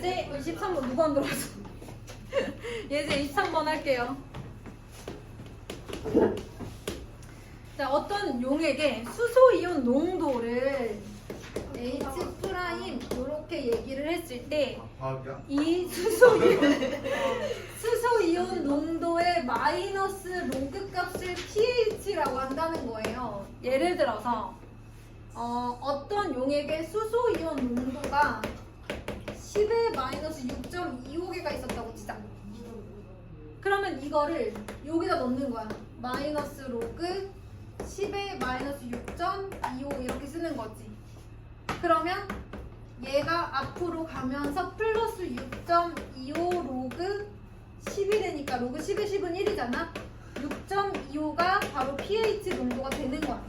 예제 23번 누가 안 들어왔어? 예제 23번 할게요. 자, 어떤 용액의 수소이온 농도를 H 프라임 이렇게 얘기를 했을 때 이 수소이온 농도의 마이너스 로그 값을 pH라고 한다는 거예요. 예를 들어서 어떤 용액의 수소이온 농도가 10의 마이너스 6.25개가 있었다고 치자. 그러면 이거를 여기다 넣는 거야. 마이너스 로그 10의 마이너스 6.25 이렇게 쓰는 거지. 그러면 얘가 앞으로 가면서 플러스 6.25 로그 10이 되니까 로그 10의 10은 1이잖아. 6.25가 바로 pH 농도가 되는 거야.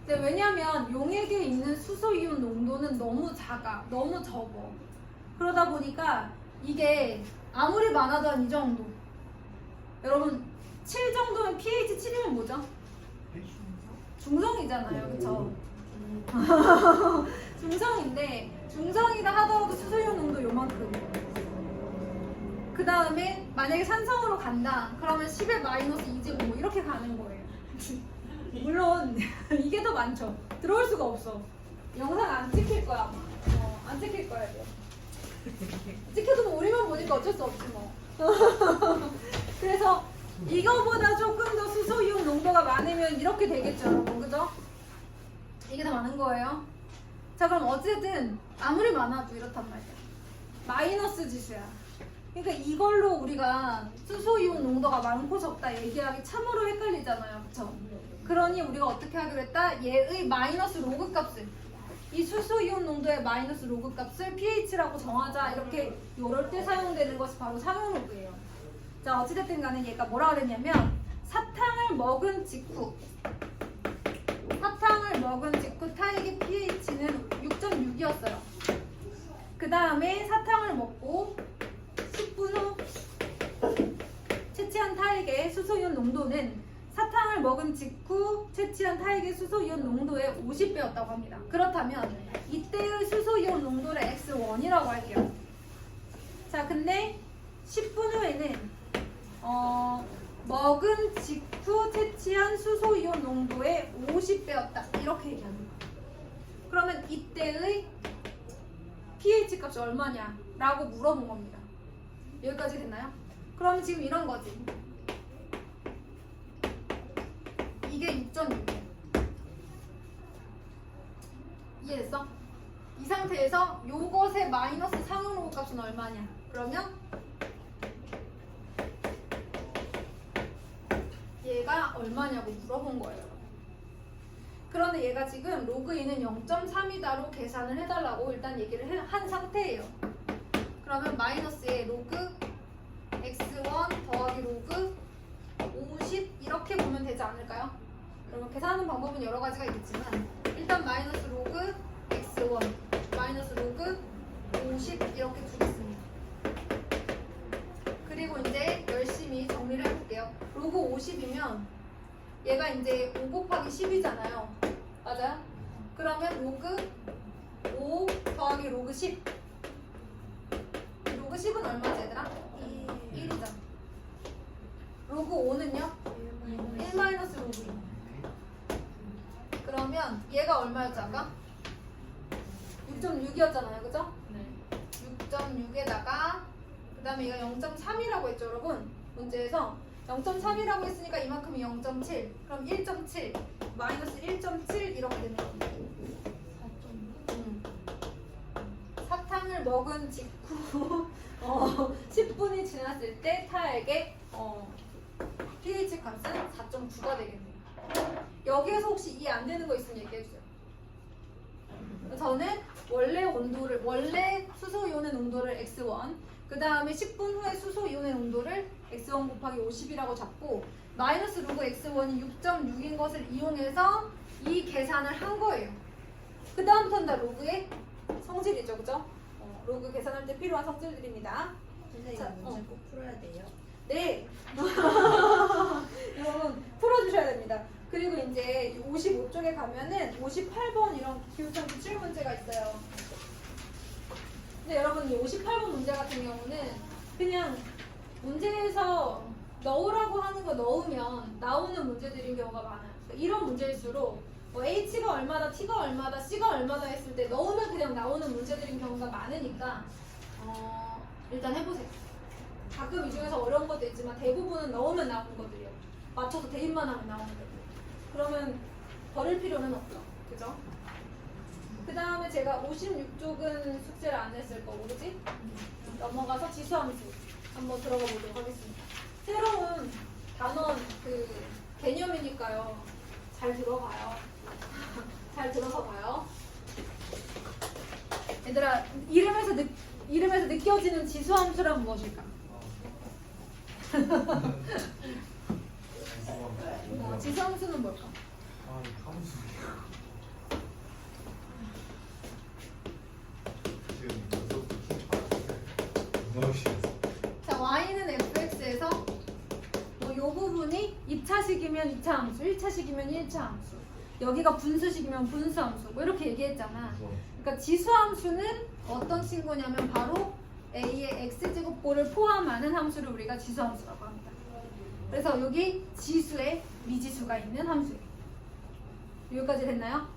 근데 왜냐면 용액에 있는 수소이온 농도는 너무 작아, 너무 적어. 그러다 보니까 이게 아무리 많아도 한 이 정도. 여러분 7 정도면 pH 7이면 뭐죠? 중성이잖아요, 그쵸? 중성인데 중성이다 하더라도 수소이온 농도 요만큼. 그 다음에 만약에 산성으로 간다 그러면 10의 마이너스 2제곱 뭐 이렇게 가는 거예요. 물론 이게 더 많죠. 들어올 수가 없어. 영상 안 찍힐 거야 아마. 안 찍힐 거야 이거. 찍혀도 뭐 우리만 보니까 어쩔 수 없지 뭐. 그래서 이거보다 조금 더 수소이온 농도가 많으면 이렇게 되겠죠 여러분, 그죠? 이게 더 많은 거예요. 자, 그럼 어쨌든 아무리 많아도 이렇단 말이야. 마이너스 지수야. 그러니까 이걸로 우리가 수소이온 농도가 많고 적다 얘기하기 참으로 헷갈리잖아요, 그쵸? 그러니 우리가 어떻게 하기로 했다? 얘의 마이너스 로그 값을, 이 수소이온 농도의 마이너스 로그 값을 pH라고 정하자. 이렇게 요럴 때 사용되는 것이 바로 상용로그예요. 자, 어찌됐든 간에 얘가 뭐라 그랬냐면 사탕을 먹은 직후 타액의 pH는 6.6이었어요. 그 다음에 사탕을 먹고 10분 후 채취한 타액의 수소이온 농도는 사탕을 먹은 직후 채취한 타액의 수소이온 농도의 50배였다고 합니다. 그렇다면 이때의 수소이온 농도를 X1이라고 할게요. 자, 근데 10분 후에는 먹은 직후 채취한 수소이온 농도의 50배였다. 이렇게 얘기하는 거야. 그러면 이때의 pH 값이 얼마냐? 라고 물어본 겁니다. 여기까지 됐나요? 그럼 지금 이런 거지. 이게 6.6이야. 이해됐어? 이 상태에서 요것의 마이너스 상응로그 값은 얼마냐? 그러면 얘가 얼마냐고 물어본 거예요. 그런데 얘가 지금 로그 2는 0.3이다로 계산을 해달라고 일단 얘기를 한 상태예요. 그러면 마이너스에 로그 x1 더하기 로그 50 이렇게 보면 되지 않을까요? 그러면 계산하는 방법은 여러 가지가 있겠지만 일단 마이너스 로그 x1 마이너스 로그 50 이렇게 두겠습니다. 그리고 이제 열심히 정리를 해볼게요. 로그 50이면 얘가 이제 5 곱하기 10이잖아요. 맞아요? 그러면 로그 5 더하기 로그 10. 로그 10은 얼마지 얘들아? 1이잖아. 로그 5는요? 1 마이너스 로그 2. 그러면 얘가 얼마였죠 아까? 6.6이었잖아요. 그죠? 네. 6.6에다가 그 다음에 얘가 0.3이라고 했죠 여러분. 문제에서 0.3이라고 했으니까 이만큼이 0.7. 그럼 1.7 마이너스 1.7 이렇게 되는 겁니다. 사탕을 먹은 직후 10분이 지났을 때 타액의 pH 값은 4.9가 되겠네요. 여기에서 혹시 이해 안 되는 거 있으면 얘기해주세요. 저는 원래 수소이온의 농도를 x1, 그 다음에 10분 후에 수소이온의 농도를 x1 곱하기 50이라고 잡고 마이너스 로그 x1이 6.6인 것을 이용해서 이 계산을 한 거예요. 그 다음부터는 다 로그의 성질이죠, 그죠? 로그 계산할 때 필요한 성질들입니다. 선생님 자, 이거 문제 꼭 풀어야 돼요? 네. 여러분 풀어주셔야 됩니다. 그리고 이제 55쪽에 가면은 58번 이런 기울점 기출 문제가 있어요. 근데 여러분 이 58번 문제 같은 경우는 그냥 문제에서 넣으라고 하는 거 넣으면 나오는 문제들인 경우가 많아요. 그러니까 이런 문제일수록 뭐 H가 얼마다, T가 얼마다, C가 얼마다 했을 때 넣으면 그냥 나오는 문제들인 경우가 많으니까 일단 해보세요. 가끔 이 중에서 어려운 것도 있지만 대부분은 넣으면 나오는 것들이에요. 맞춰서 대입만 하면 나오는 것들. 그러면 버릴 필요는 없죠. 그죠? 그 다음에 제가 56쪽은 숙제를 안 했을 거고, 그지? 넘어가서 지수함수 한번 들어가 보도록 하겠습니다. 새로운 단원 그 개념이니까요. 잘 들어가요. 잘 들어서 봐요. 얘들아, 이름에서 느껴지는 지수함수란 무엇일까? 지수함수는 뭘까? 함수. 자, y는 fx에서 뭐 요 부분이 2차식이면 2차 함수, 1차식이면 1차 함수, 여기가 분수식이면 분수 함수, 뭐 이렇게 얘기했잖아. 그러니까 지수 함수는 어떤 친구냐면 바로 a의 x제곱꼴을 포함하는 함수를 우리가 지수 함수라고 합니다. 그래서 여기 지수에 미지수가 있는 함수예요. 여기까지 됐나요?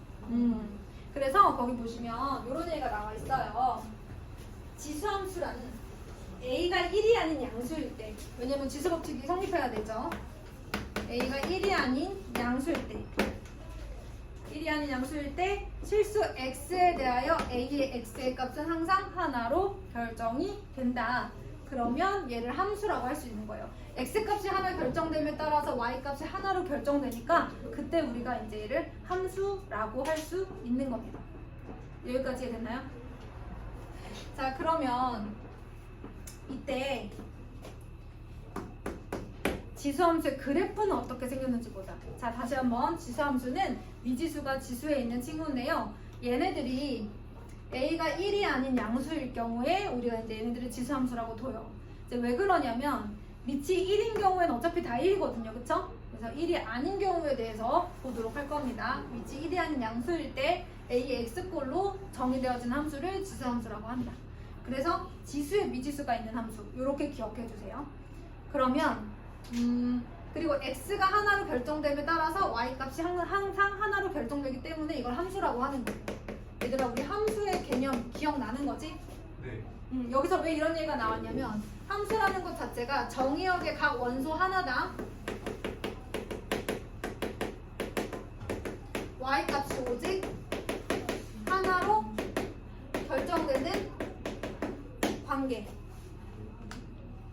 그래서 거기 보시면 이런 얘기가 나와 있어요. 지수함수라는 a가 1이 아닌 양수일 때, 왜냐면 지수법칙이 성립해야 되죠. a가 1이 아닌 양수일 때, 1이 아닌 양수일 때 실수 x에 대하여 a의 x의 값은 항상 하나로 결정이 된다. 그러면 얘를 함수라고 할 수 있는 거예요. x값이 하나 결정됨에 따라서 y값이 하나로 결정되니까 그때 우리가 이제 얘를 함수라고 할 수 있는 겁니다. 여기까지 됐나요? 자, 그러면 이때 지수함수의 그래프는 어떻게 생겼는지 보자. 자, 다시 한번 지수함수는 미지수가 지수에 있는 친구인데요. 얘네들이 a가 1이 아닌 양수일 경우에 우리가 이제 얘네들을 지수함수라고 둬요. 이제 왜 그러냐면 밑이 1인 경우에는 어차피 다 1이거든요. 그쵸? 그래서 1이 아닌 경우에 대해서 보도록 할 겁니다. 밑이 1이 아닌 양수일 때 a의 x꼴로 정의되어진 함수를 지수함수라고 한다. 그래서 지수에 미지수가 있는 함수 이렇게 기억해 주세요. 그러면 그리고 x가 하나로 결정됨에 따라서 y값이 항상 하나로 결정되기 때문에 이걸 함수라고 하는 거예요. 얘들아, 우리 함수의 개념 기억나는 거지? 네. 여기서 왜 이런 얘기가 나왔냐면 함수라는 것 자체가 정의역의 각 원소 하나당 y값이 오직 하나로 결정되는 관계.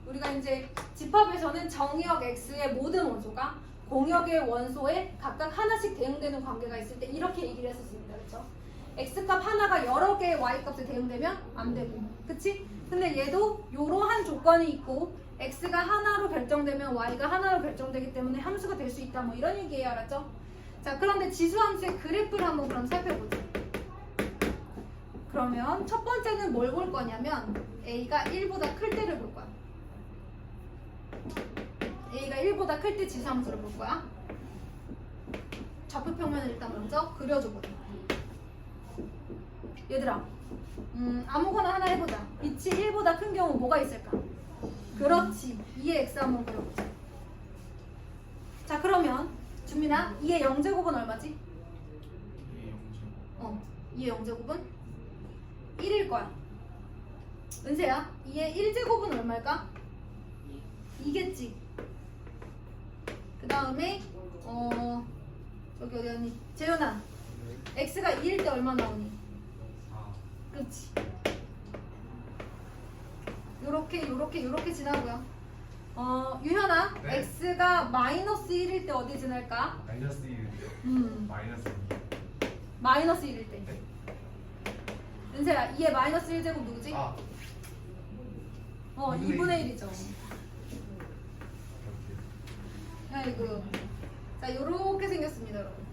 우리가 이제 집합에서는 정의역 x의 모든 원소가 공역의 원소에 각각 하나씩 대응되는 관계가 있을 때 이렇게 얘기를 했었습니다. 그렇죠? x값 하나가 여러 개의 y값에 대응되면 안 되고, 그치? 근데 얘도 이러한 조건이 있고 x가 하나로 결정되면 y가 하나로 결정되기 때문에 함수가 될 수 있다, 뭐 이런 얘기예요. 알았죠? 자, 그런데 지수함수의 그래프를 한번 그럼 살펴보자. 그러면 첫 번째는 뭘 볼 거냐면 a가 1보다 클 때를 볼 거야. a가 1보다 클 때 지수함수를 볼 거야. 좌표평면을 일단 먼저 그려줘보자. 얘들아, 아무거나 하나 해보자. 밑이 1보다 큰 경우 뭐가 있을까? 그렇지, 2의 x 한번 그려보자. 자, 그러면 준민아, 2의 0제곱은 얼마지? 2의 0제곱은 1일 거야. 은세야, 2의 1제곱은 얼마일까? 2겠지. 그 다음에 저기 어디 갔니? 재현아, x가 2일 때 얼마 나오니? 그렇지. 요렇게 지나고요. 유현아, 네? x가 마이너스 1일 때 어디 지날까? 마이너스 1인데요. 마이너스 2. 마이너스 1일 때. 네? 은세야, 2의 마이너스 1제곱 누구지? 2분의 1이죠. 아이고. 자, 요렇게 생겼습니다, 여러분.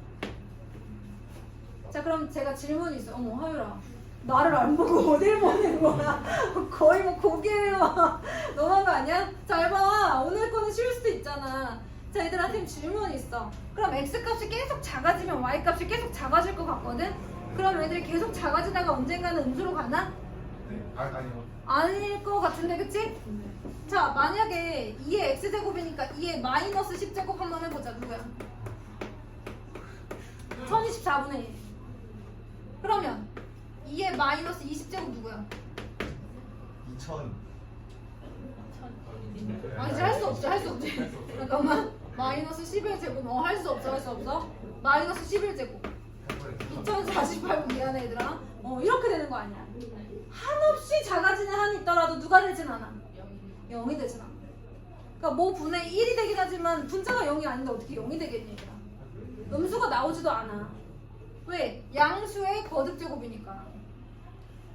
자, 그럼 제가 질문이 있어요. 어머, 하율아, 나를 안 보고 어딜 보는 거야? 거의 뭐 고개를 막 너무한 거 아니야? 잘 봐. 오늘 거는 쉬울 수도 있잖아. 자, 얘들한테 질문이 있어. 그럼 x값이 계속 작아지면 y값이 계속 작아질 것 같거든? 그럼 애들이 계속 작아지다가 언젠가는 음수로 가나? 네. 아니요. 아닐 것 같은데 그치? 자 만약에 2의 x제곱이니까 2의 마이너스 10제곱 한번 해보자. 누구야? 1024분의 1. 그러면 2의 마이너스 20제곱 누구야? 2000. 아 이제 할 수 없지 할 수 없지. 할수 없어요. 잠깐만. 마이너스 11제곱 할 수 없어 할 수 없어. 마이너스 11제곱 2048분 미안해 얘들아. 이렇게 되는 거 아니야. 한없이 작아지는 한이 있더라도 누가 되진 않아? 0이 되진 않아. 그러니까 뭐 분의 1이 되긴 하지만 분자가 0이 아닌데 어떻게 0이 되겠니 얘들아. 음수가 나오지도 않아. 왜? 양수의 거듭제곱이니까.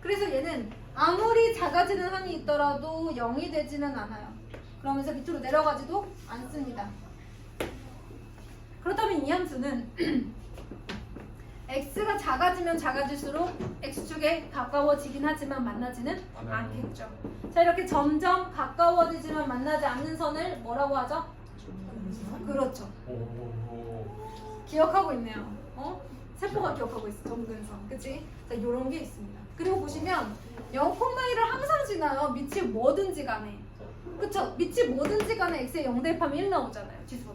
그래서 얘는 아무리 작아지는 한이 있더라도 0이 되지는 않아요. 그러면서 밑으로 내려가지도 않습니다. 그렇다면 이 함수는 x가 작아지면 작아질수록 x축에 가까워지긴 하지만 만나지는 않겠죠. 자 이렇게 점점 가까워지지만 만나지 않는 선을 뭐라고 하죠? 그렇죠. 기억하고 있네요. 세포가 기억하고 있어. 점근선. 그치? 자 요런 게 있습니다. 그리고 보시면 0,1을 항상 지나요. 밑이 뭐든지 간에. 그쵸? 밑이 뭐든지 간에 x에 0 대입하면 1 나오잖아요. 지수.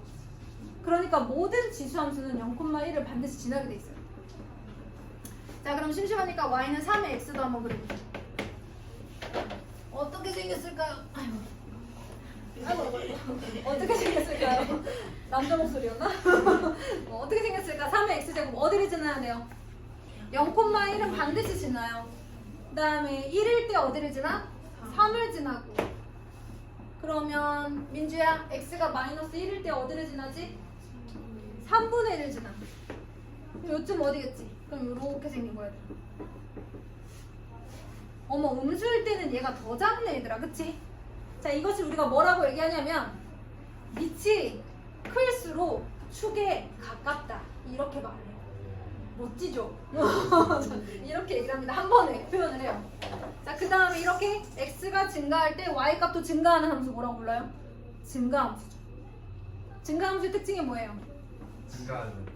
그러니까 모든 지수 함수는 0,1을 반드시 지나게 돼 있어요. 자 그럼 심심하니까 y는 3의 x도 한번 그려볼게요. 어떻게 생겼을까요? 아이고 어떻게 생겼을까요? 남자 목소리였나? 어떻게 생겼을까? 3의 x제곱 어디를 지나야 돼요? 0,1은 반드시 지나요. 그 다음에 1일 때 어디를 지나? 3을 지나고. 그러면 민주야 x가 마이너스 1일 때 어디를 지나지? 3분의 1을 지나. 요쯤 어디겠지? 그럼 요렇게 생긴 거야. 어머 음수일 때는 얘가 더 작네 얘들아. 그치? 자 이것을 우리가 뭐라고 얘기하냐면 밑이 클수록 축에 가깝다 이렇게 말해요. 멋지죠? 이렇게 얘기를 합니다. 한 번에 표현을 해요. 자 그 다음에 이렇게 x가 증가할 때 y값도 증가하는 함수 뭐라고 불러요? 증가함수죠. 증가함수의 특징이 뭐예요? 증가하는.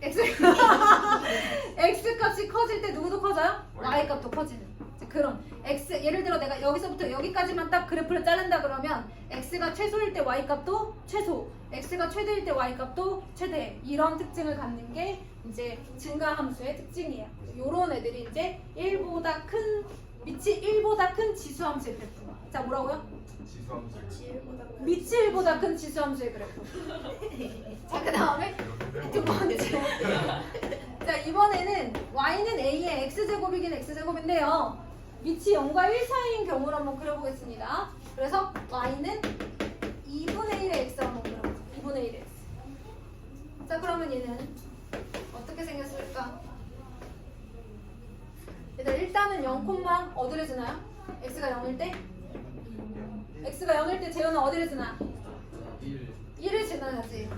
x값이 커질 때 누구도 커져요? y값도 커지는. 그럼 x 예를 들어 내가 여기서부터 여기까지만 딱 그래프를 자른다 그러면 x가 최소일 때 y값도 최소, x가 최대일 때 y값도 최대 이런 특징을 갖는 게 이제 증가함수의 특징이에요. 요런 애들이 이제 1보다 큰 밑이 1보다 큰 지수함수의 그래프. 자 뭐라고요? 지수함수. 밑이 1보다 큰 지수함수의 그래프. 자 그 다음에 두 번째. 자 이번에는 y는 a의 x제곱이긴 x제곱인데요. 밑이 0과 1 사이인 경우를 한번 그려보겠습니다. 그래서 y는 2분의 1의 x 한번 그려보자. 2분의 1의 x. 자 그러면 얘는 어떻게 생겼을까? 얘들 일단은 0, 어디를 지나요? x가 0일 때? x가 0일 때 재현은 어디를 지나? 1을 지나야지.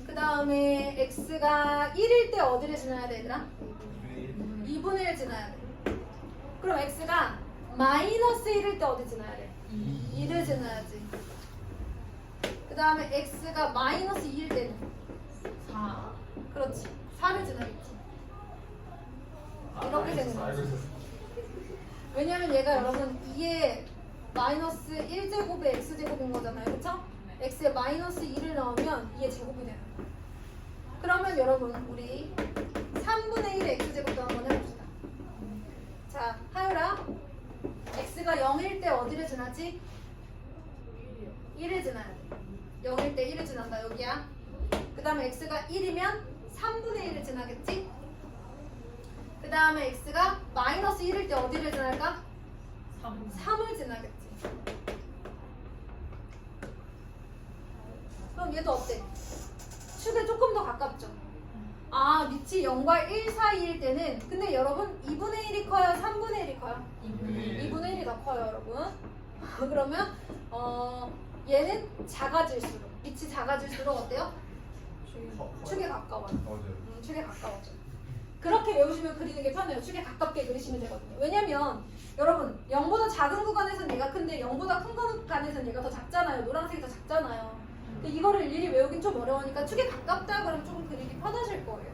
그 다음에 x가 1일 때 어디를 지나야 돼 얘들아? 2분의 1 지나야 돼. 그럼 x가 마이너스 1일 때 어디 지나야 돼? 2를 지나야지. 그 다음에 x가 마이너스 2일 때는 4. 그렇지. 4를 지나겠지. 이렇게 되는 거지. 왜냐면 얘가 여러분 2의 마이너스 1제곱의 x제곱인 거잖아요. 그쵸? x에 마이너스 2를 넣으면 2의 제곱이 되는 거예요. 그러면 여러분 우리 3분의 1의 x제곱도 한번 해봅시다. 자 하율아 x가 0일 때 어디를 지나지? 1을 지나야 돼. 0일 때 1을 지난다 여기야. 그 다음에 x가 1이면 3분의 1을 지나겠지? 그 다음에 x가 마이너스 1일 때 어디를 지날까? 3을 지나겠지. 그럼 얘도 어때? 축에 조금 더 가깝죠? 아 밑이 0과 1 사이일 때는 근데 여러분 2분의 1이 커요? 3분의 1이 커요? 2분의 1이 더 커요 여러분. 그러면 얘는 작아질수록 밑이 작아질수록 어때요? 축에 가까워요. 축에 가까워져. 그렇게 외우시면 그리는 게 편해요. 축에 가깝게 그리시면 되거든요. 왜냐면 여러분 0보다 작은 구간에서는 얘가 큰데 0보다 큰 구간에서는 얘가 더 작잖아요. 노란색이 더 작잖아요. 근데 이거를 일일이 외우긴 좀 어려우니까 축에 가깝다 그러면 조금 그리기 편하실 거예요.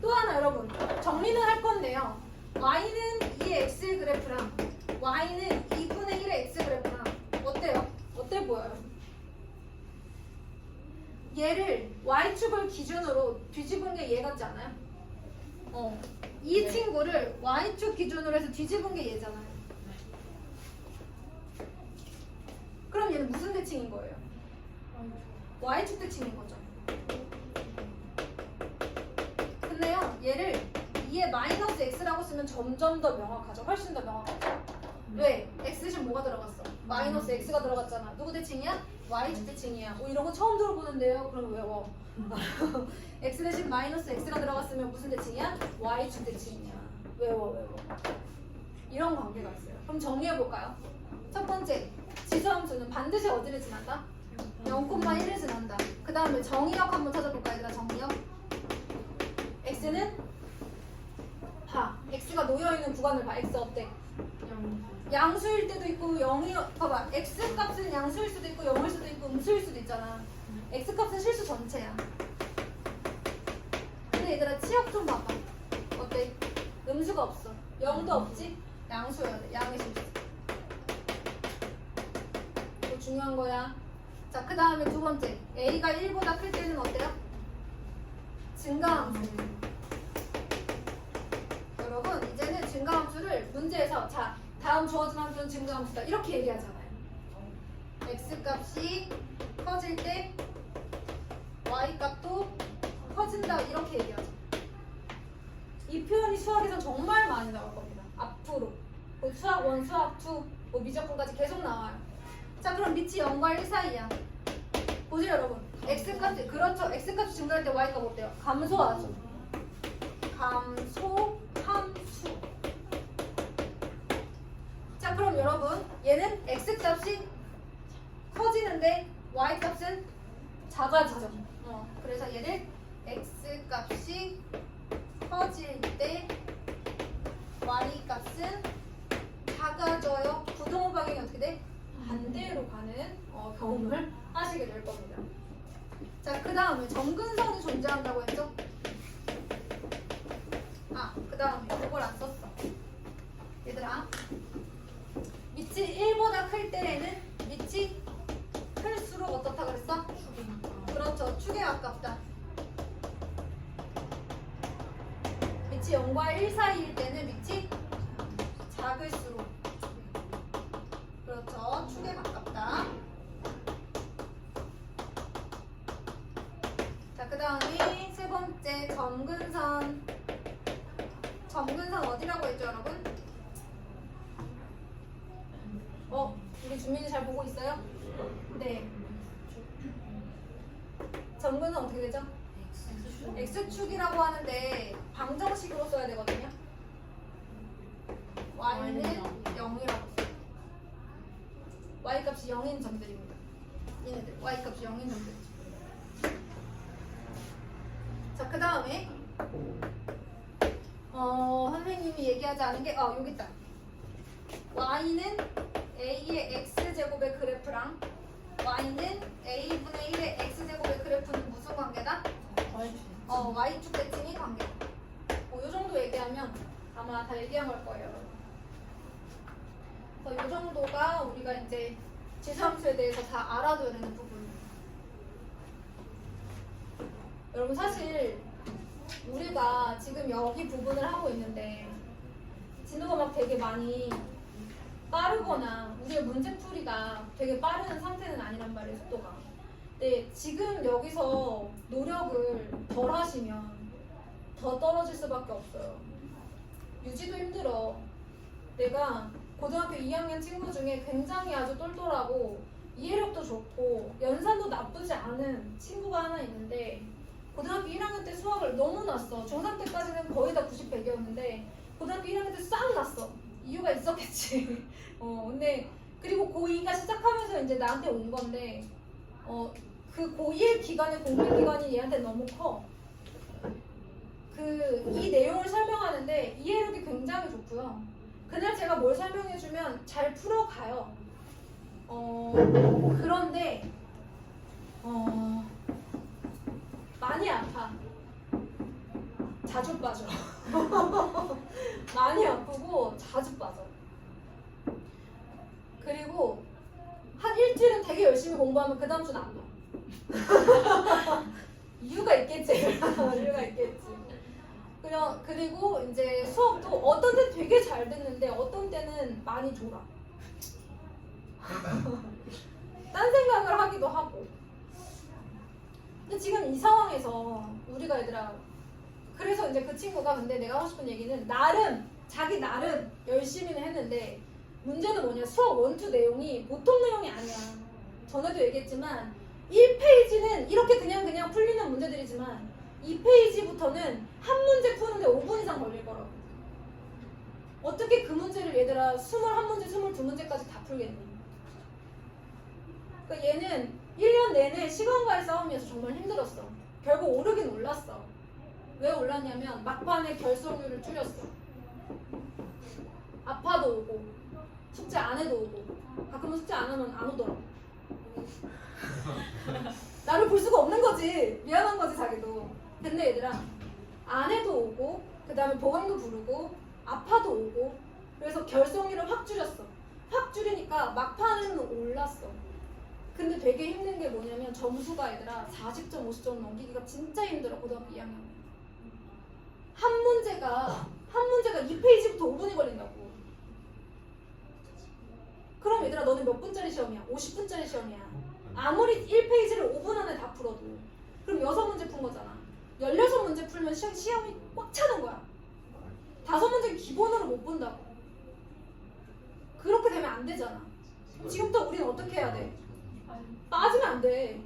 또 하나 여러분 정리는 할 건데요. y는 2의 x 그래프랑 y는 2분의 1의 x 그래프랑 어때요? 어때 보여요? 얘를 y축을 기준으로 뒤집은 게 얘 같지 않아요? 이 네. 친구를 y축 기준으로 해서 뒤집은 게 얘잖아요. 그럼 얘는 무슨 대칭인 거예요? y축 대칭인 거죠. 근데요, 얘를 2의 마이너스 x라고 쓰면 점점 더 명확하죠. 훨씬 더 명확하죠. 왜? x 대신 뭐가 들어갔어? 마이너스 x가 들어갔잖아. 누구 대칭이야? y축 대칭이야. 이런 거 처음 들어보는데요. 그럼 외워. x 대신 마이너스 x가 들어갔으면 무슨 대칭이야? y축 대칭이야. 외워. 이런 관계가 있어요. 그럼 정리해볼까요? 첫 번째, 지수함수는 반드시 어디를 지난다? 0,1을 지난다. 그 다음에 정의역 한번 찾아볼까 얘들아. 정의역. x는 봐. x가 놓여있는 구간을 봐. x 어때? 양수일 때도 있고 0이 봐봐. x 값은 양수일 수도 있고 0일 수도 있고 음수일 수도 있잖아. x 값은 실수 전체야. 근데 얘들아 치역 좀 봐봐. 어때? 음수가 없어. 0도 없지? 양수여야 돼. 양의 실수. 이거 중요한 거야. 자, 그 다음에 두 번째. a가 1보다 클 때는 어때요? 증가함수. 여러분 이제는 증가함수를 문제에서 자 다음 주어진 함수는 증가함수다 이렇게 얘기하잖아요. x값이 커질 때 y값도 커진다 이렇게 얘기하죠. 이 표현이 수학에서 정말 많이 나올 겁니다. 앞으로 뭐 수학 1, 수학 2, 뭐 미적분까지 계속 나와요. 자 그럼 밑이 0과 1 사이야. 보세요 여러분. x값이 그렇죠. x값이 증가할 때 y값 어때요? 감소하죠. 감소함수. 자 그럼 여러분 얘는 x값이 커지는데 y값은 작아지죠. 그래서 얘를 x값이 커질 때 y값은 작아져요. 부동호 방향이 어떻게 돼? 반대로 가는 경험을 하시게 될 겁니다. 자 그 다음에 점근선이 존재한다고 했죠? 그 다음에 이걸 안 썼어. 얘들아 밑이 1보다 클 때에는 밑이 클수록 어떻다 그랬어? 그렇죠. 축에 가깝다. 밑이 0과 1 사이일 때는 밑이 작을수록 그렇죠. 축에 가깝다. 자, 그 다음에 세 번째 점근선. 점근선 어디라고 했죠, 여러분? 우리 준민이 잘 보고 있어요? 네. 점근선 어떻게 되죠? x축이라고 하는데 방정식으로 써야 되거든요. y는 0이라고 써요. y값이 0인 점들입니다. 얘네들 y값이 0인 점들이죠. 자, 그 다음에 선생님이 얘기하지 않은 게 여기 있다. y는 a의 x제곱의 그래프랑 y는 a분의 1의 x제곱의 그래프는 무슨 관계다? y축 대칭이 관계다. 이 정도 얘기하면 아마 다 얘기한 걸 거예요. 그래서 이 정도가 우리가 이제 지수함수에 대해서 다 알아둬야 되는 부분이에요. 여러분 사실 우리가 지금 여기 부분을 하고 있는데 진도가 막 되게 많이 빠르거나 우리의 문제풀이가 되게 빠른 상태는 아니란 말이에요, 속도가. 근데 지금 여기서 노력을 덜 하시면 더 떨어질 수밖에 없어요. 유지도 힘들어. 내가 고등학교 2학년 친구 중에 굉장히 아주 똘똘하고 이해력도 좋고 연산도 나쁘지 않은 친구가 하나 있는데 고등학교 1학년 때 수학을 너무 났어. 중3 때까지는 거의 다 90, 100이었는데 고등학교 1학년 때 싹 났어. 이유가 있었겠지. 근데 그리고 고2가 시작하면서 이제 나한테 온 건데 그 고1 기간의 공부 기간이 얘한테 너무 커. 이 내용을 설명하는데 이해력이 굉장히 좋고요. 그날 제가 뭘 설명해주면 잘 풀어가요. 그런데 많이 아파. 자주 빠져. 많이 아파. 공부하면 그 다음 주는 안 봐. 이유가 있겠지. 이유가 있겠지. 그리고 이제 수업도 어떤 때 되게 잘 듣는데 어떤 때는 많이 졸아. 딴 생각을 하기도 하고. 근데 지금 이 상황에서 우리가 얘들아, 그래서 이제 그 친구가, 근데 내가 하고 싶은 얘기는 자기 나름 열심히는 했는데 문제는 뭐냐, 수업 원투 내용이 보통 내용이 아니야. 전에도 얘기했지만 1페이지는 이렇게 그냥 풀리는 문제들이지만 2페이지부터는 한 문제 푸는데 5분 이상 걸릴 거라고. 어떻게 그 문제를 얘들아 21문제, 22문제까지 다 풀겠니? 그러니까 얘는 1년 내내 시간과의 싸움이어서 정말 힘들었어. 결국 오르긴 올랐어. 왜 올랐냐면 막판에 결석률을 줄였어. 아파도 오고 숙제 안 해도 오고 가끔은 숙제 안 하면 안 오더라고. 나를 볼 수가 없는 거지. 미안한 거지 자기도. 근데 얘들아 안 해도 오고 그 다음에 보강도 부르고 아파도 오고 그래서 결석률을 확 줄였어. 확 줄이니까 막판에는 올랐어. 근데 되게 힘든 게 뭐냐면 점수가 얘들아 40점, 50점 넘기기가 진짜 힘들어. 고등학교 2학년 한 문제가 2페이지부터 5분이 걸린다고. 그럼 얘들아 너는 몇 분짜리 시험이야? 50분짜리 시험이야. 아무리 1페이지를 5분 안에 다 풀어도 그럼 6문제 푼 거잖아. 16문제 풀면 시험이 꽉 차는 거야. 5문제는 기본으로 못 본다고. 그렇게 되면 안 되잖아. 지금부터 우리는 어떻게 해야 돼? 빠지면 안 돼.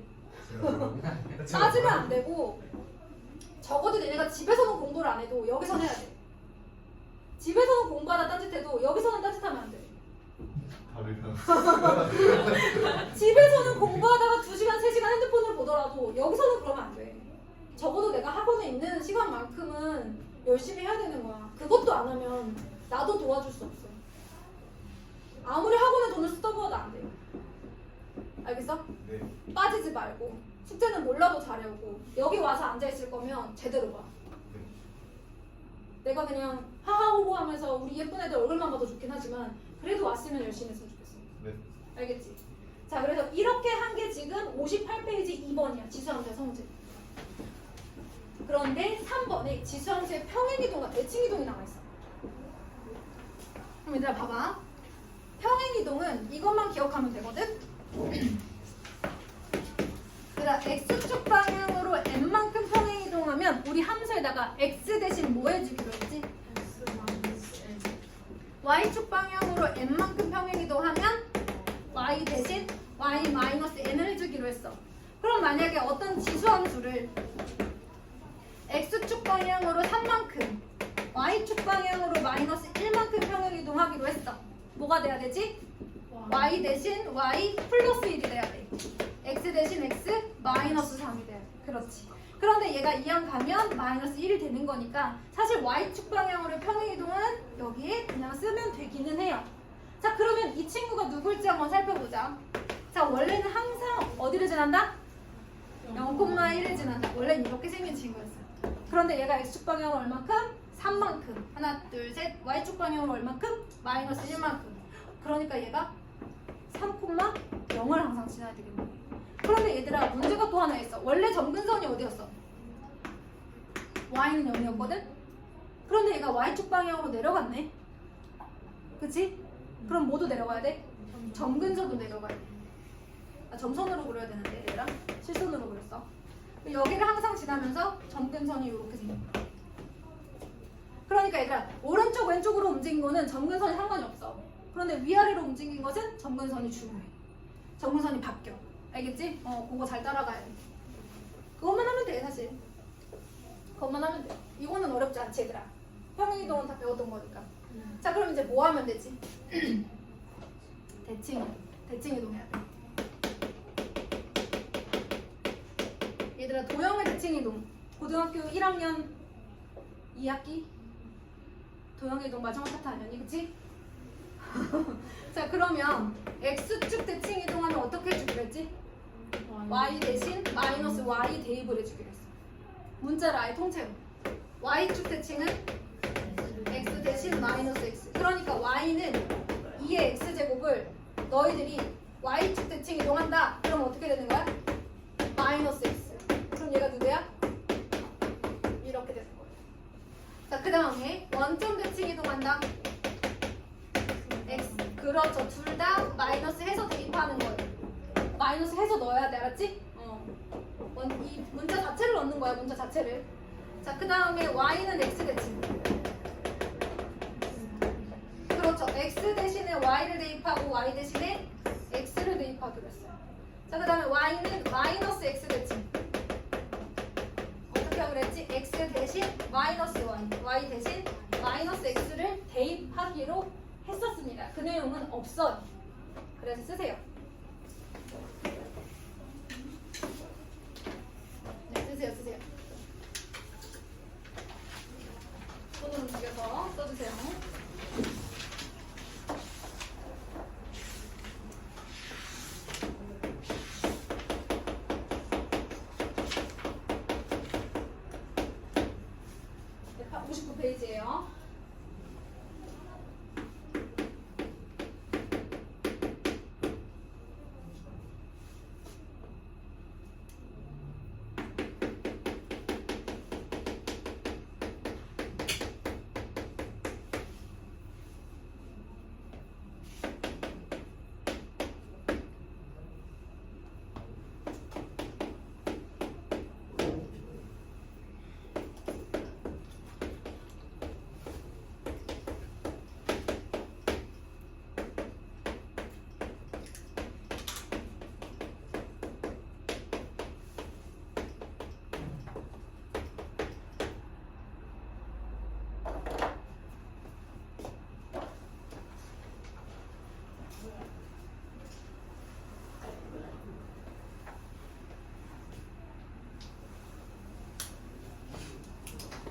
빠지면 안 되고 적어도 얘네가 집에서는 공부를 안 해도 여기서는 해야 돼. 집에서는 공부하다 딴짓해도 여기서는 딴짓하면 안 돼. 집에서는 공부하다가 2시간, 3시간 핸드폰을 보더라도 여기서는 그러면 안 돼. 적어도 내가 학원에 있는 시간만큼은 열심히 해야 되는 거야. 그것도 안 하면 나도 도와줄 수 없어. 아무리 학원에 돈을 쓰다고 해도 안 돼. 알겠어? 네. 빠지지 말고 숙제는 몰라도 잘해오고 여기 와서 앉아있을 거면 제대로 봐. 네. 내가 그냥 하하호호 하면서 우리 예쁜 애들 얼굴만 봐도 좋긴 하지만 그래도 왔으면 열심히 했으면 좋겠어. 네. 알겠지? 자, 그래서 이렇게 한 게 지금 58페이지 2번이야. 지수함수의 성질. 그런데 3번에 지수함수의 평행이동과 대칭이동이 나와있어. 그럼 얘들아 봐봐. 평행이동은 이것만 기억하면 되거든? 그러니까 x축 방향으로 n만큼 평행이동하면 우리 함수에다가 x 대신 뭐 해주기로 했지? y축 방향으로 n만큼 평행이동하면 y 대신 y-n을 해주기로 했어. 그럼 만약에 어떤 지수함수를 x축 방향으로 3만큼 y축 방향으로 마이너스 1만큼 평행이동하기로 했어. 뭐가 돼야 되지? y 대신 y 플러스 1이 돼야 돼. x 대신 x 마이너스 3이 돼야 돼. 그렇지. 그런데 얘가 2항 가면 마이너스 1이 되는 거니까 사실 y축 방향으로의 평행이동은 여기에 그냥 쓰면 되기는 해요. 자, 그러면 이 친구가 누굴지 한번 살펴보자. 자, 원래는 항상 어디를 지난다? 0,1을 지난다. 원래는 이렇게 생긴 친구였어요. 그런데 얘가 x축 방향으로 얼만큼? 3만큼. 하나, 둘, 셋. y축 방향으로 얼만큼? 마이너스 1만큼. 그러니까 얘가 3,0을 항상 지나야 되겠네. 그런데 얘들아 문제가 또 하나 있어. 원래 점근선이 어디였어? y는 0이었거든? 그런데 얘가 y축 방향으로 내려갔네. 그치? 그럼 뭐도 내려가야 돼? 점근선도 내려가야 돼. 아, 점선으로 그려야 되는데 얘들아 실선으로 그렸어. 여기를 항상 지나면서 점근선이 이렇게 생긴다. 그러니까 얘들아 오른쪽 왼쪽으로 움직인 거는 점근선이 상관이 없어. 그런데 위아래로 움직인 것은 점근선이 중요해. 점근선이 바뀌어. 알겠지? 그거 잘 따라가야 돼. 그것만 하면 돼 사실. 그것만 하면 돼. 이거는 어렵지 않지 얘들아. 평행이동은 다 배웠던 거니까. 자, 그럼 이제 뭐 하면 되지? 대칭이동 해야 돼. 얘들아 도형의 대칭이동. 고등학교 1학년 2학기 도형이동 마지막 파트 아니었니? 그치? 자, 그러면 x축 대칭이동하면 어떻게 해주기로 했지? y 대신 마이너스 y 대입을 해주기로 했어. 문자를 아예 통째로. y축 대칭은 x 대신 마이너스 x. 그러니까 y는 2의 x제곱을 너희들이 y축 대칭 이동한다. 그럼 어떻게 되는 거야? 마이너스 x. 그럼 얘가 누구야? 이렇게 되는 거예요. 자, 그 다음에 원점 대칭 이동한다. x. 그렇죠. 둘 다 마이너스 해서 대입하는 거예요. 마이너스 해서 넣어야 돼. 알았지? 이 문자 자체를 넣는 거야. 문자 자체를. 자, 그 다음에 y는 x 대칭. 그렇죠. x 대신에 y를 대입하고 y 대신에 x를 대입하기로 했어요. 자, 그 다음에 y는 마이너스 x 대칭. 어떻게 하기로 했지? x 대신 마이너스 y 대신 마이너스 x를 대입하기로 했었습니다. 그 내용은 없어요. 그래서 쓰세요. 네, 쓰세요. 손을 움직여서 써주세요. 네, 59페이지예요.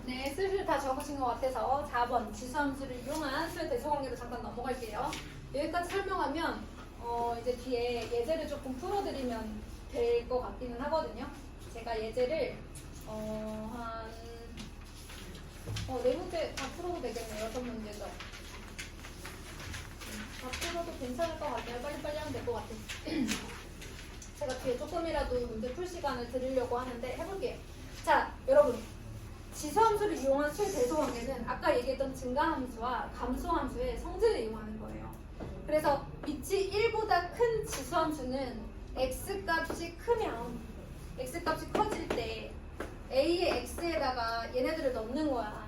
네, 슬슬 다 적으신 것 같아서 4번 지수함수를 이용한 수의 대소관계로 잠깐 넘어갈게요. 여기까지 설명하면 이제 뒤에 예제를 조금 풀어드리면 될 것 같기는 하거든요. 제가 예제를 네 문제 다 풀어도 되겠네요. 6문제죠. 다 풀어도 괜찮을 것 같아요. 빨리빨리 하면 될 것 같아요. 제가 뒤에 조금이라도 문제 풀 시간을 드리려고 하는데 해볼게요. 자, 여러분. 지수함수를 이용한 수의 대소관계는 아까 얘기했던 증가함수와 감소함수의 성질을 이용하는 거예요. 그래서 밑이 1보다 큰 지수함수는 x값이 크면 x값이 커질 때 a의 x에다가 얘네들을 넣는 거야.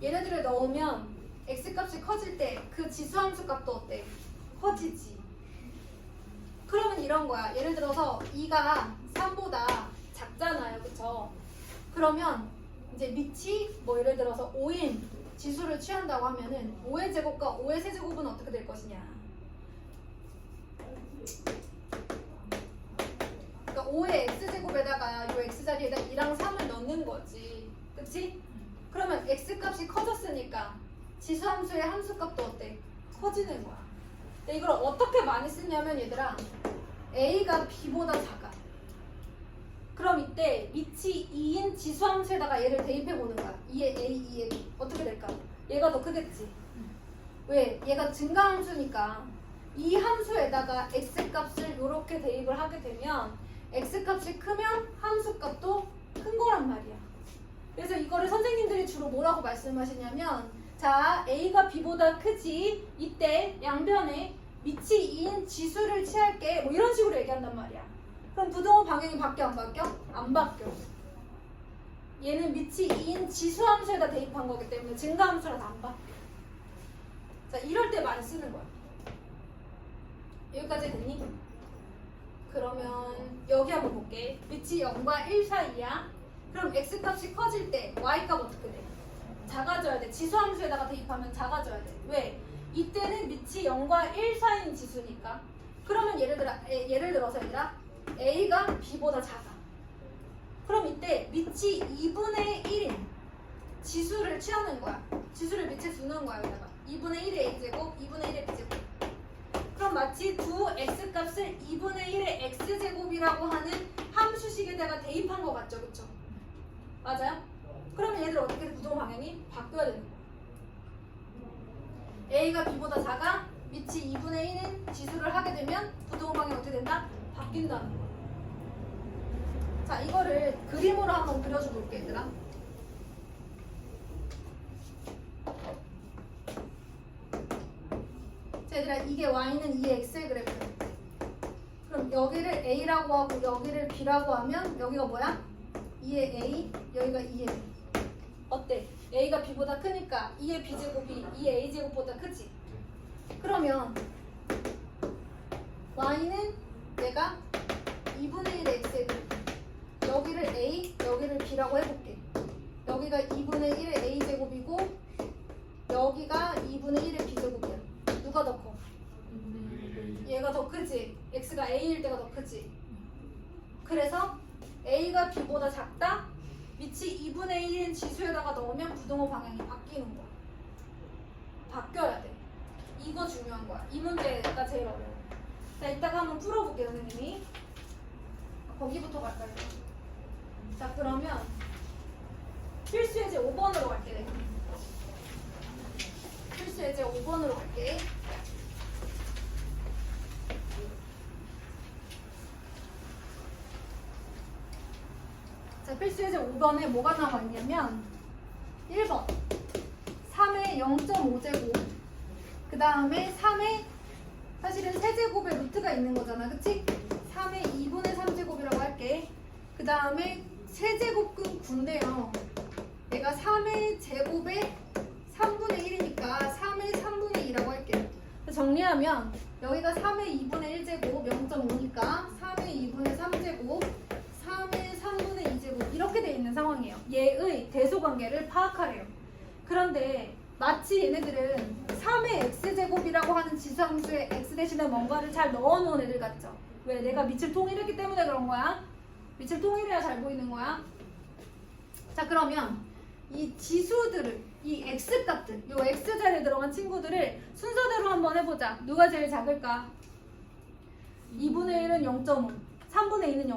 얘네들을 넣으면 x값이 커질 때 그 지수함수 값도 어때? 커지지. 그러면 이런 거야. 예를 들어서 2가 3보다 작잖아요. 그쵸? 그러면 이제 밑이 뭐 예를 들어서 5인 지수를 취한다고 하면은 5의 제곱과 5의 세제곱은 어떻게 될 것이냐. 그러니까 5의 x제곱에다가 이 x자리에다 2랑 3을 넣는 거지. 그치? 그러면 x값이 커졌으니까 지수함수의 함수값도 어때? 커지는 거야. 근데 이걸 어떻게 많이 쓰냐면 얘들아 a가 b보다 작아. 그럼 이때 밑이 2인 지수함수에다가 얘를 대입해 보는 거야. 2의 a, 2의 b. 어떻게 될까? 얘가 더 크겠지. 왜? 얘가 증가함수니까 이 함수에다가 x값을 이렇게 대입을 하게 되면 x값이 크면 함수값도 큰 거란 말이야. 그래서 이거를 선생님들이 주로 뭐라고 말씀하시냐면 자, a가 b보다 크지. 이때 양변에 밑이 2인 지수를 취할게. 뭐 이런 식으로 얘기한단 말이야. 그럼 부등호 방향이 바뀌어 안 바뀌어? 안 바뀌어. 얘는 밑이 2인 지수함수에다 대입한 거기 때문에 증가함수라서 안 바뀌어. 자, 이럴 때 많이 쓰는 거야. 여기까지 됐니? 그러면 여기 한번 볼게. 밑이 0과 1 사이야. 그럼 x값이 커질 때 y값 어떻게 돼? 작아져야 돼. 지수함수에다가 대입하면 작아져야 돼. 왜? 이때는 밑이 0과 1 사이인 지수니까. 그러면 예를 들어서 얘들아 a가 b보다 작아. 그럼 이때 밑이 2분의 1인 지수를 취하는 거야. 지수를 밑에 두는 거야. 여기다가 2분의 1의 a제곱, 2분의 1의 b제곱. 그럼 마치 두 x값을 2분의 1의 x제곱이라고 하는 함수식에다가 대입한 것 같죠? 그쵸? 맞아요? 그러면 얘들 어떻게 돼? 부등호 방향이 바뀌어야 되는 거야. a가 b보다 작아, 밑이 2분의 1인 지수를 하게 되면 부동호 방향이 어떻게 된다? 바뀐다는 거야. 자, 이거를 그림으로 한번 그려줘 볼게, 얘들아. 자, 얘들아, 이게 y는 이 x의 그래프. 그럼 여기를 a라고 하고 여기를 b라고 하면 여기가 뭐야? 2의 a, 여기가 2의 b. 어때? a가 b보다 크니까 2의 b제곱이 2의 a제곱보다 크지? 그러면 y는 얘가 2분의 1의 x의 그래프. 여기를 a, 여기를 b라고 해볼게. 여기가 2분의 1의 a제곱이고 여기가 2분의 1의 b제곱이야. 누가 더 커? 얘가 더 크지? x가 a일 때가 더 크지? 그래서 a가 b보다 작다? 밑이 2분의 1인 지수에다가 넣으면 부동호 방향이 바뀌는 거야. 바뀌어야 돼. 이거 중요한 거야. 이 문제가 제일 어려워. 자, 이따가 한번 풀어볼게요, 선생님이. 거기부터 갈까요? 자, 그러면 필수 예제 5번으로 갈게. 필수 예제 5번으로 갈게. 자, 필수 예제 5번에 뭐가 나와 있냐면 1번 3의 0.5제곱 그 다음에 3의 사실은 세제곱의 루트가 있는 거잖아, 그치? 3의 2분의 3제곱이라고 할게. 그 다음에 세제곱근 9인데요 얘가 3의 제곱의 3분의 1이니까 3의 3분의 2라고 할게요. 정리하면 여기가 3의 2분의 1제곱 0.5니까 3의 2분의 3제곱 3의 3분의 2제곱 이렇게 돼 있는 상황이에요. 얘의 대소관계를 파악하래요. 그런데 마치 얘네들은 3의 x제곱이라고 하는 지수함수에 x 대신에 뭔가를 잘 넣어놓은 애들 같죠? 왜? 내가 밑을 통일했기 때문에 그런 거야. 밑을 통일해야 잘 보이는 거야. 자, 그러면 이 지수들을, 이 x값들, 요 x자리에 들어간 친구들을 순서대로 한번 해보자. 누가 제일 작을까? 2분의 1은 0.5, 3분의 2는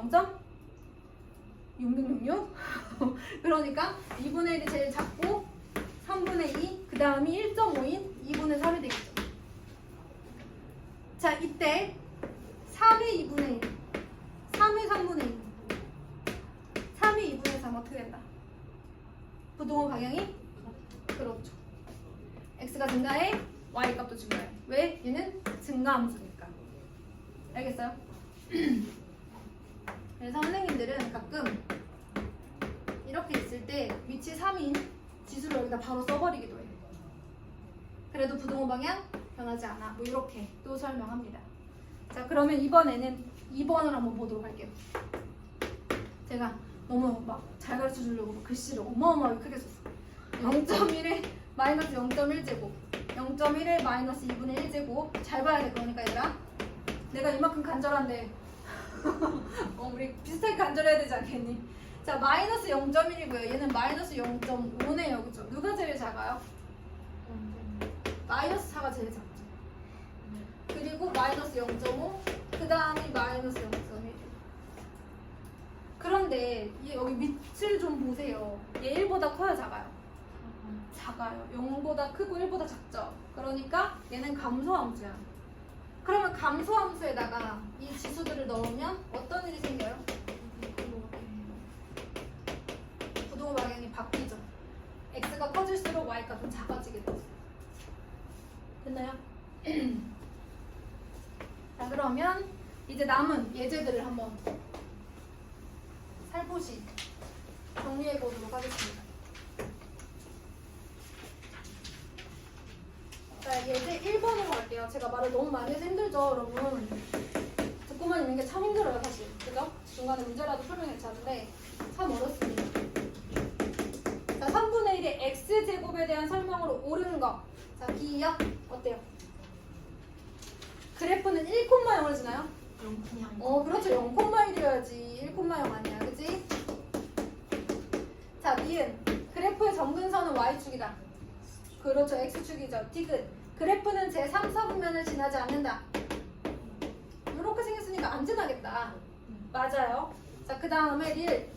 0.6666? 그러니까 2분의 1이 제일 작고 3분의 2, 그 다음이 1.5인 2분의 3이 되겠죠. 자, 이때 3의 2분의 1, 3의 3분의 2, 3의 2분의 3 어떻게 된다? 부동호 방향이? 그렇죠. x가 증가해, y 값도 증가해. 왜? 얘는 증가함수니까. 알겠어요? 그래서 선생님들은 가끔 이렇게 있을 때 위치 3인 지수를 여기다 바로 써버리기도 해요. 그래도 부동호 방향 변하지 않아. 뭐 이렇게 또 설명합니다. 자, 그러면 이번에는 2번을 한번 보도록 할게요. 제가 너무 막 잘 가르쳐 주려고 글씨를 어마어마하게 크게 썼어. 0.1에 마이너스 0.1제곱 0.1에 마이너스 2분의 1제곱 잘 봐야 돼. 그러니까 얘들아, 내가 이만큼 간절한데 우리 비슷하게 간절해야 되지 않겠니? 자, 마이너스 0.1이고요. 얘는 마이너스 0.5네요. 그죠? 누가 제일 작아요? 마이너스 4가 제일 작죠. 그리고 마이너스 0.5, 그 다음이 마이너스 0.1. 그런데 여기 밑을 좀 보세요. 얘 1보다 커요, 작아요? 작아요. 0보다 크고 1보다 작죠? 그러니까 얘는 감소함수야. 그러면 감소함수에다가 이 지수들을 넣으면 어떤 일이 생겨요? 부동호 방향이 바뀌죠. x가 커질수록 y가 좀 작아지게 되죠. 됐나요? 자, 그러면 이제 남은 예제들을 한번 살포시 정리해 보도록 하겠습니다. 자, 예제 1번으로 갈게요. 제가 말을 너무 많이 해서 힘들죠, 여러분? 듣고만 있는 게 참 힘들어요, 사실. 그죠? 중간에 문제라도 설명해 주는데 참 어렵습니다. 자, 3분의 1의 x제곱에 대한 설명으로 옳은 거. 자, 기억 어때요? 그래프는 1,0을 지나요? 0,0. 그렇죠. 0,1이어야지. 1,0 아니야. 그치? 자, 니은. 그래프의 점근선은 y축이다. 그렇죠. x축이죠. 디귿. 그래프는 제 3, 4분면을 지나지 않는다. 이렇게 생겼으니까 안 지나겠다. 맞아요. 자, 그 다음에 릴.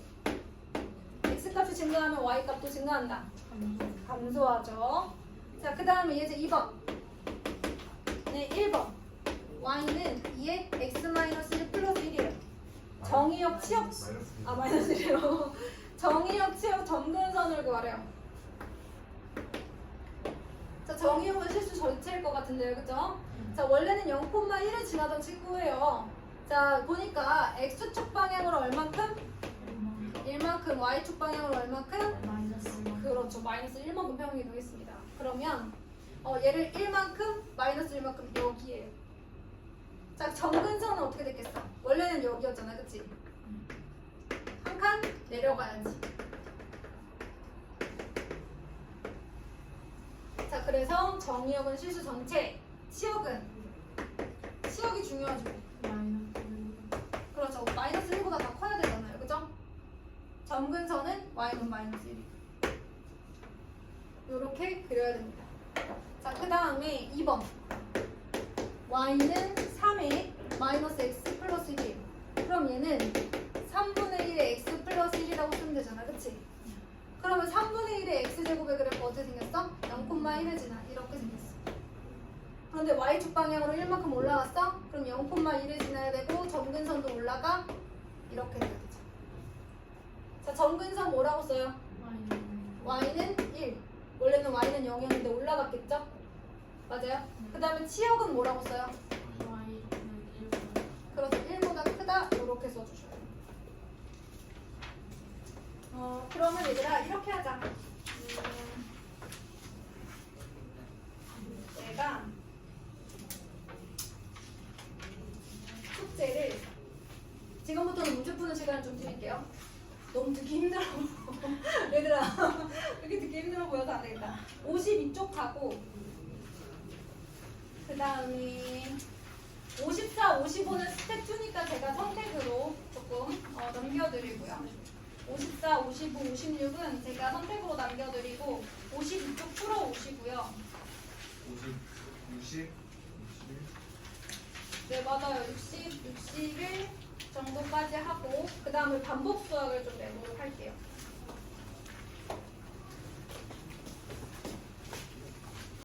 x값이 증가하면 y값도 증가한다. 감소하죠. 자, 그 다음에 예제 2번. 다음에 1번. y는 2에 x-1 플러스 1이에요. 정의역 치역 마이너스 1이요. 정의역 치역 점근선을 구하래요. 자, 정의역은 실수 전체일 것 같은데요, 그죠? 자, 원래는 0,1을 지나던 친구예요. 자, 보니까 x축 방향으로 얼만큼? 1만큼, y축 방향으로 얼만큼? 그렇죠, 마이너스 1만큼 평행 이동했습니다. 그러면 얘를 1만큼, 마이너스 1만큼 여기에요. 자, 점근선은 어떻게 됐겠어? 원래는 여기였잖아, 그치? 한 칸 내려가야지. 자, 그래서 정의역은 실수 전체, 치역은 치역이 중요하죠. 그렇죠. 마이너스 1보다 더 커야 되잖아요, 그죠? 점근선은 y는 마이너스 1. 이렇게 그려야 됩니다. 자, 그 다음에 2번. y는 3에 마이너스 x 플러스 1이에요. 그럼 얘는 3분의 1의 x 플러스 1이라고 쓰면 되잖아, 그치? 그러면 3분의 1의 x제곱의 그래프 어떻게 생겼어? 0,1을 지나 이렇게 생겼어. 그런데 y축 방향으로 1만큼 올라갔어? 그럼 0,1을 지나야 되고 점근선도 올라가 이렇게 돼야 되죠. 자, 점근선 뭐라고 써요? y는 1. 원래는 y는 0이었는데 올라갔겠죠? 맞아요? 그 다음에 치역은 뭐라고 써요? 그래서 1보다 크다 이렇게 써주셔요. 그러면 얘들아 이렇게 하자. 내가 숙제를 지금부터는 문제 푸는 시간을 좀 드릴게요. 너무 듣기 힘들어. 얘들아 이렇게 듣기 힘들어 보여서 안 되겠다. 52쪽 하고 그 다음에 54, 55는 스텝 2니까 제가 선택으로 조금 넘겨드리고요. 54, 55, 56은 제가 선택으로 남겨드리고 52쪽 풀어오시고요. 60? 네, 맞아요. 60, 61 정도까지 하고 그 다음에 반복 수학을 좀 내도록 할게요.